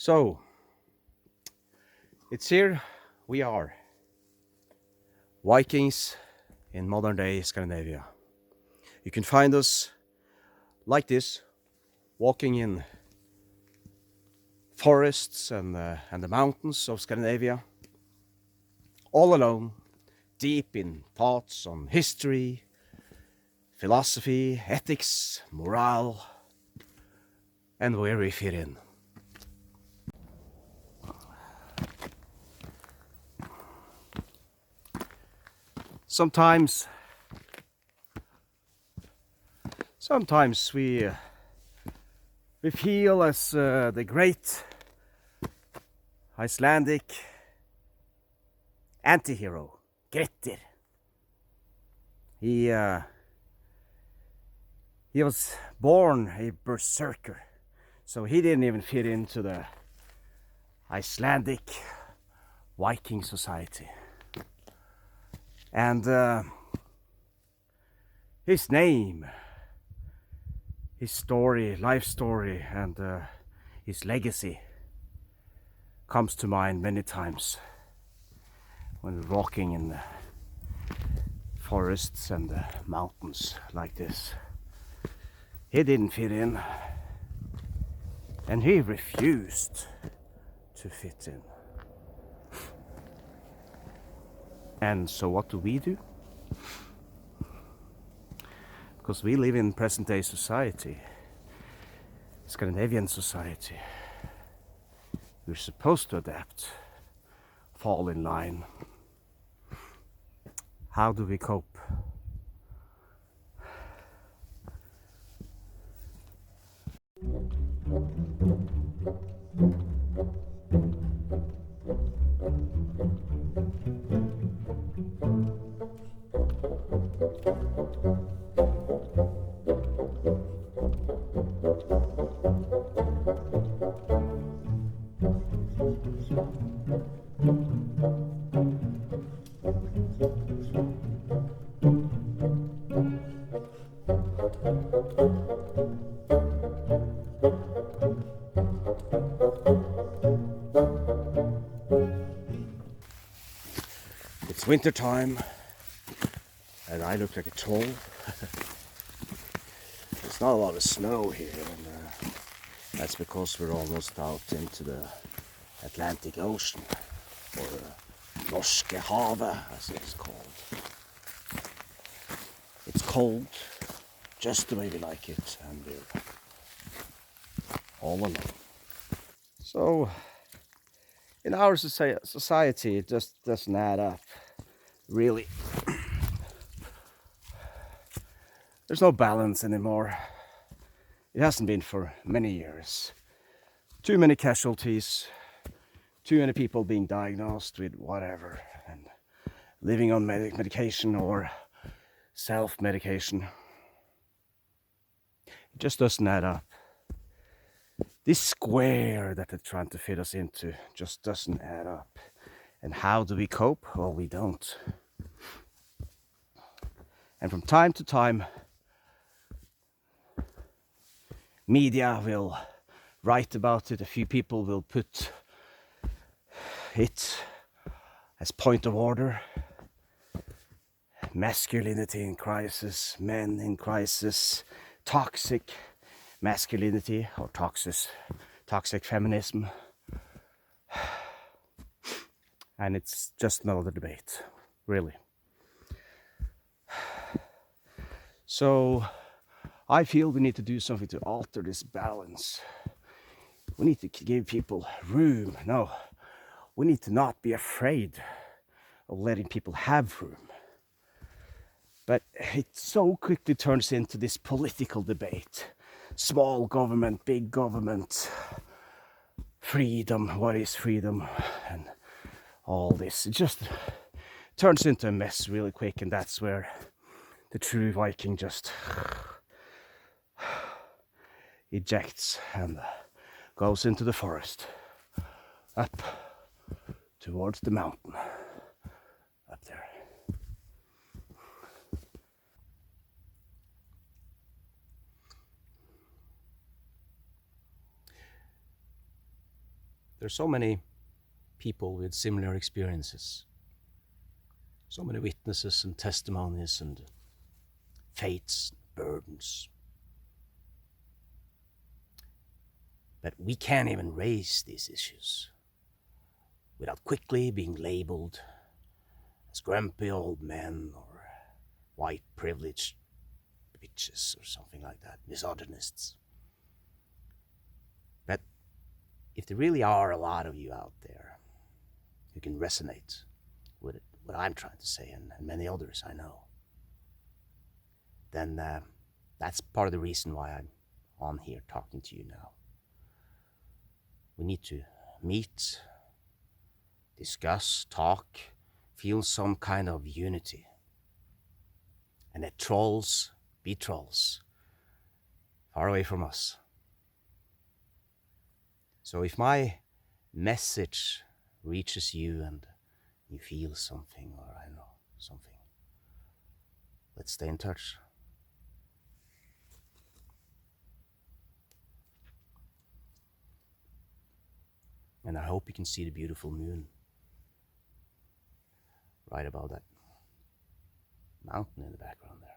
So, it's here we are, Vikings in modern day Scandinavia. You can find us like this, walking in forests and the mountains of Scandinavia, all alone, deep in thoughts on history, philosophy, ethics, morale, and where we fit in. Sometimes, sometimes we feel as the great Icelandic anti-hero, Grettir. He was born a berserker, so he didn't even fit into the Icelandic Viking society. And his name, his story, life story, and his legacy comes to mind many times when walking in the forests and the mountains like this. He didn't fit in, and he refused to fit in. And so what do? Because we live in present day society, Scandinavian society. We're supposed to adapt, fall in line. How do we cope? It's winter time, and I look like a troll. There's not a lot of snow here, and that's because we're almost out into the Atlantic Ocean, or Norske Havet, as it's called. It's cold, just the way we like it, and we're all alone. So, in our society, it just doesn't add up, really. There's no balance anymore. It hasn't been for many years. Too many casualties, too many people being diagnosed with whatever, and living on medication or self-medication. It just doesn't add up. This square that they're trying to fit us into just doesn't add up. And how do we cope? Well, we don't. And from time to time, media will write about it. A few people will put it as point of order. Masculinity in crisis, men in crisis, toxic masculinity or toxic feminism. And it's just another debate, really. So I feel we need to do something to alter this balance. We need to give people room. No, we need to not be afraid of letting people have room. But it so quickly turns into this political debate. Small government, big government, freedom, what is freedom, and all this. It just turns into a mess really quick, and that's where the true Viking just ejects and goes into the forest, up towards the mountain, up there. There's so many people with similar experiences, so many witnesses and testimonies and fates, burdens. But we can't even raise these issues without quickly being labeled as grumpy old men or white privileged bitches or something like that, misogynists. But if there really are a lot of you out there who can resonate with what I'm trying to say, and many others I know, then that's part of the reason why I'm on here talking to you now. We need to meet, discuss, talk, feel some kind of unity. And let trolls be trolls, far away from us. So if my message reaches you and you feel something, or I don't know, something, let's stay in touch. And I hope you can see the beautiful moon right above that mountain in the background there.